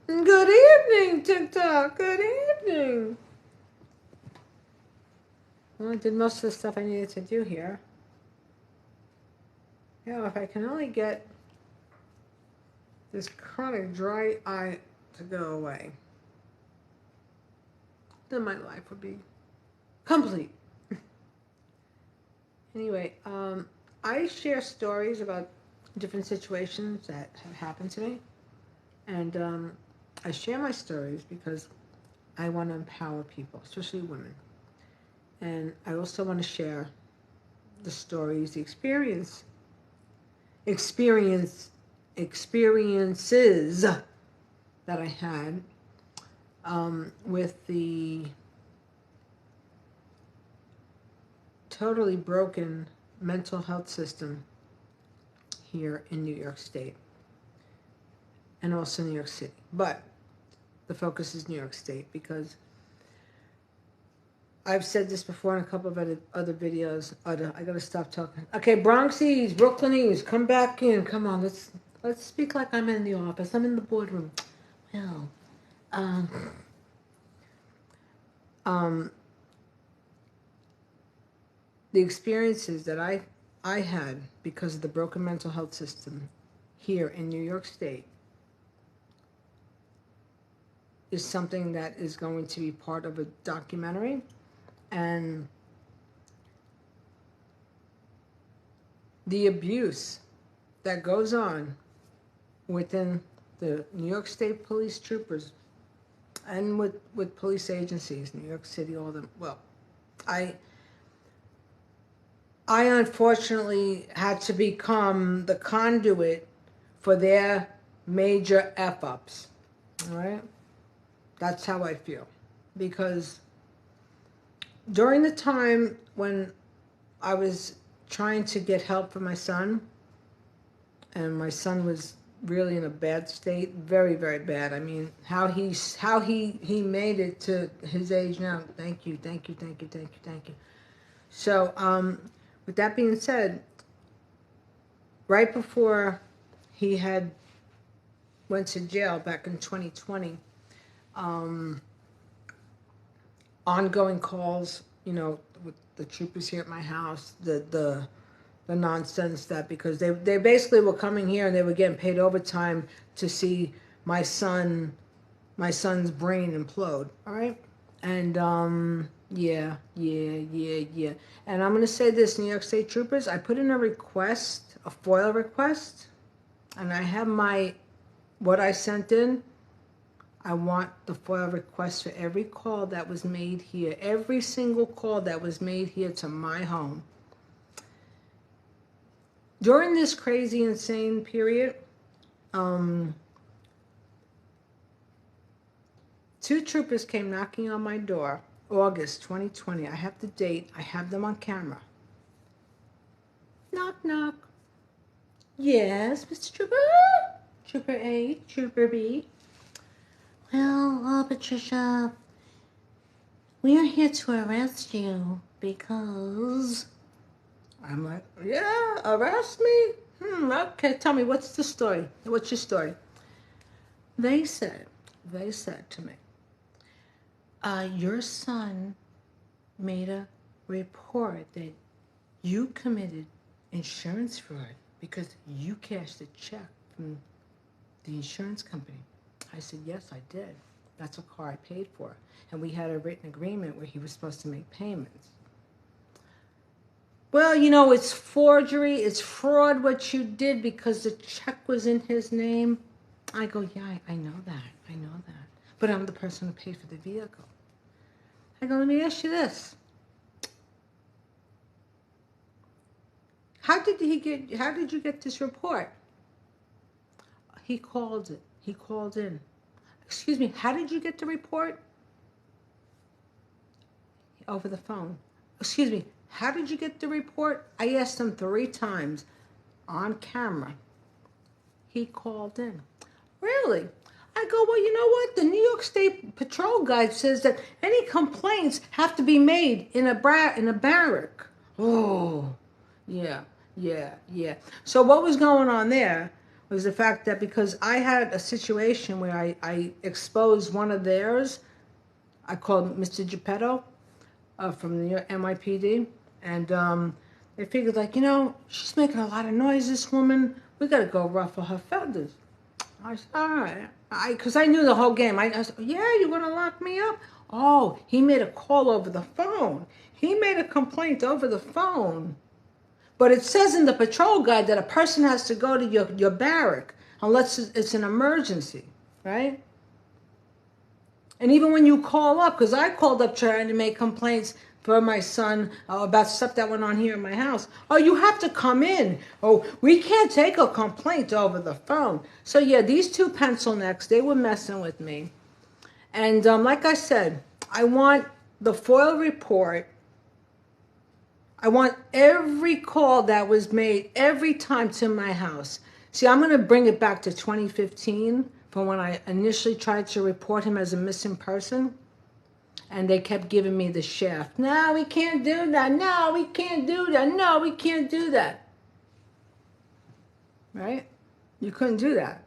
Good evening, TikTok. Good evening. Well, I did most of the stuff I needed to do here. Yeah, if I can only get this chronic dry eye to go away, then my life would be complete. Anyway, I share stories about different situations that have happened to me. And I share my stories because I want to empower people, especially women. And I also want to share the stories, the experiences that I had with the totally broken mental health system here in New York State and also New York City. But the focus is New York State because I've said this before in a couple of other videos. I gotta stop talking. Okay, Bronxies, Brooklynese, come back in. Come on, let's speak like I'm in the office. I'm in the boardroom. Well, um, um, the experiences that I had because of the broken mental health system here in New York State is something that is going to be part of a documentary, and the abuse that goes on within the New York State police troopers and with police agencies, New York City, all of them. Well, I unfortunately had to become the conduit for their major F-ups. All right? That's how I feel. Because during the time when I was trying to get help for my son, and my son was really in a bad state, very, very bad. I mean, how he made it to his age now. Thank you. So, with that being said, right before he had went to jail back in 2020, ongoing calls, with the troopers here at my house, the nonsense that because they basically were coming here and they were getting paid overtime to see my son's brain implode. All right, and yeah. And I'm gonna say this, New York State troopers, I put in a request, a FOIL request, and I have what I sent in. I want the FOIL request for every call that was made here, every single call that was made here to my home. During this crazy, insane period, 2 troopers came knocking on my door, August 2020. I have the date. I have them on camera. Knock, knock. Yes, Mr. Trooper? Trooper A, Trooper B. Well, Patricia, we are here to arrest you because... I'm like, yeah, arrest me? Okay, tell me, what's the story? What's your story? They said to me, your son made a report that you committed insurance fraud because you cashed a check from the insurance company. I said, yes, I did. That's a car I paid for. And we had a written agreement where he was supposed to make payments. Well, it's forgery, it's fraud what you did because the check was in his name. I go, yeah, I know that. But I'm the person who paid for the vehicle. I go, let me ask you this. How did you get this report? He called in. Excuse me, how did you get the report? Over the phone. Excuse me, how did you get the report? I asked him 3 times on camera. He called in. Really? I go, well, you know what? The New York State Patrol guide says that any complaints have to be made in a barrack. Oh, yeah. So what was going on there was the fact that because I had a situation where I exposed one of theirs, I called Mr. Geppetto from the NYPD, and they figured like, she's making a lot of noise, this woman. We got to go ruffle her feathers. I said, all right. Because I knew the whole game. I said, yeah, you want to lock me up? Oh, he made a call over the phone. He made a complaint over the phone. But it says in the patrol guide that a person has to go to your barrack unless it's an emergency, right? And even when you call up, because I called up trying to make complaints for my son about stuff that went on here in my house. Oh, you have to come in. Oh, we can't take a complaint over the phone. So yeah, these two pencil necks, they were messing with me. And like I said, I want the FOIL report. I want every call that was made every time to my house. See, I'm going to bring it back to 2015 from when I initially tried to report him as a missing person. And they kept giving me the shaft. No, we can't do that. No, we can't do that. No, we can't do that. Right? You couldn't do that.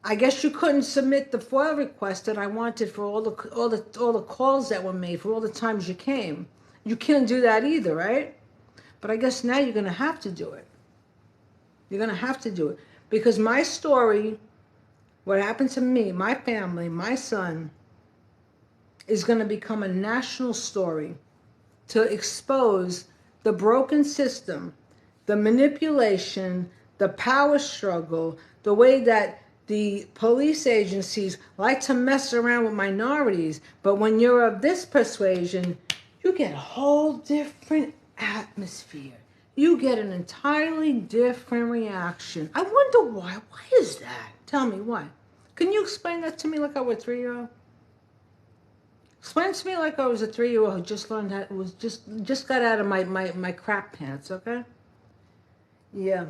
I guess you couldn't submit the FOIL request that I wanted for all the calls that were made, for all the times you came. You can't do that either, right? But I guess now you're going to have to do it. You're going to have to do it. Because my story, what happened to me, my family, my son, is going to become a national story to expose the broken system, the manipulation, the power struggle, the way that the police agencies like to mess around with minorities. But when you're of this persuasion, you get a whole different atmosphere. You get an entirely different reaction. I wonder why. Why is that? Tell me why. Can you explain that to me like I were a 3-year-old? Explain to me like I was a 3-year-old who just learned how, was just got out of my crap pants, okay? Yeah.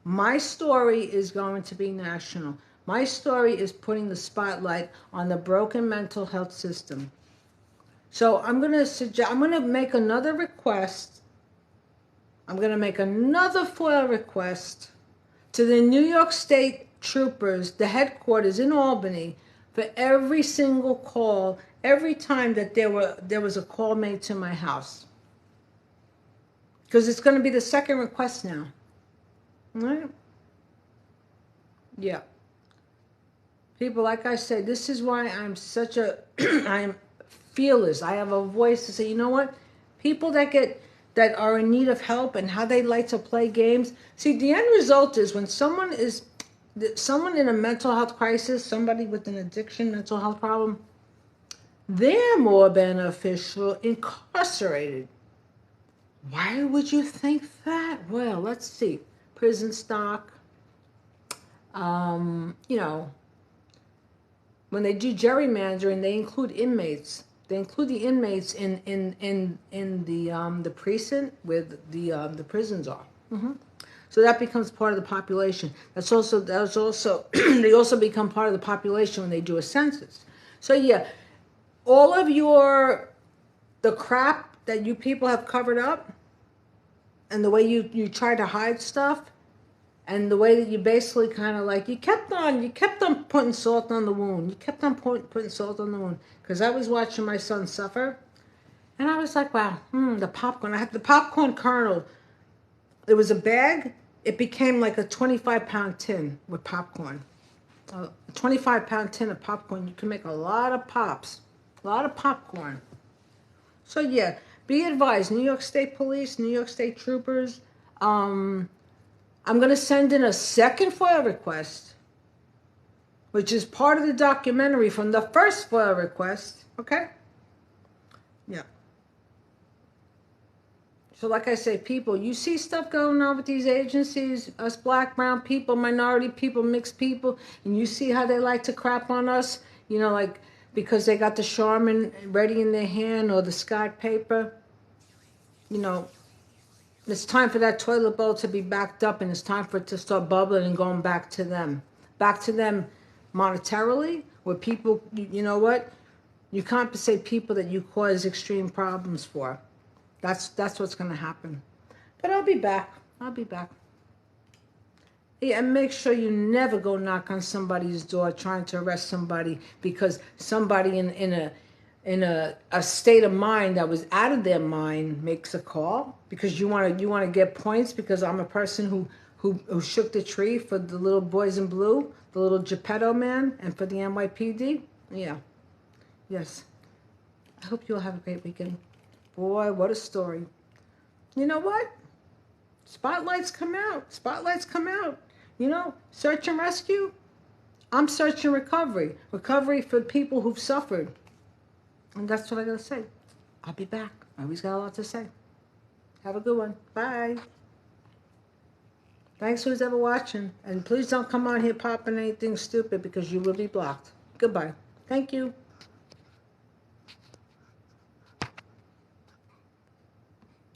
My story is going to be national. My story is putting the spotlight on the broken mental health system. So I'm going to make another request. I'm going to make another FOIL request to the New York State troopers, the headquarters in Albany, for every single call, every time that there was a call made to my house. Because it's going to be the second request now. All right? Yeah. People, like I said, this is why I'm such a, I'm fearless. I have a voice to say, you know what? People that are in need of help and how they like to play games. See, the end result is when someone in a mental health crisis, somebody with an addiction, mental health problem, they're more beneficial incarcerated. Why would you think that? Well, let's see. Prison stock. When they do gerrymandering, they include inmates. They include the inmates in the precinct where the prisons are. Mm-hmm. So that becomes part of the population. That's also they also become part of the population when they do a census. So yeah, all of the crap that you people have covered up, and the way you try to hide stuff, and the way that you basically kind of like you kept on putting salt on the wound. You kept on putting salt on the wound. Because I was watching my son suffer, and I was like, wow, the popcorn. I had the popcorn kernel. It was a bag. It became like a 25-pound tin with popcorn. A 25-pound tin of popcorn. You can make a lot of pops. A lot of popcorn. So yeah, be advised, New York State Police, New York State Troopers. I'm going to send in a second FOIL request, which is part of the documentary from the first FOIL request. Okay? Yeah. So like I say, people, you see stuff going on with these agencies, us black, brown people, minority people, mixed people, and you see how they like to crap on us, like because they got the Charmin ready in their hand or the Scott paper. It's time for that toilet bowl to be backed up, and it's time for it to start bubbling and going back to them. Back to them monetarily, where people, you know what? You compensate people that you cause extreme problems for. That's what's going to happen. But I'll be back. Yeah, and make sure you never go knock on somebody's door trying to arrest somebody because somebody in a state of mind that was out of their mind makes a call because you want to get points because I'm a person who shook the tree for the little boys in blue, the little Geppetto man, and for the NYPD. Yeah, yes. I hope you'll have a great weekend. Boy, what a story. You know what? Spotlights come out. Spotlights come out. You know, search and rescue. I'm search and recovery. Recovery for people who've suffered. And that's what I gotta say. I'll be back. I always got a lot to say. Have a good one. Bye. Thanks who's ever watching. And please don't come on here popping anything stupid because you will be blocked. Goodbye. Thank you.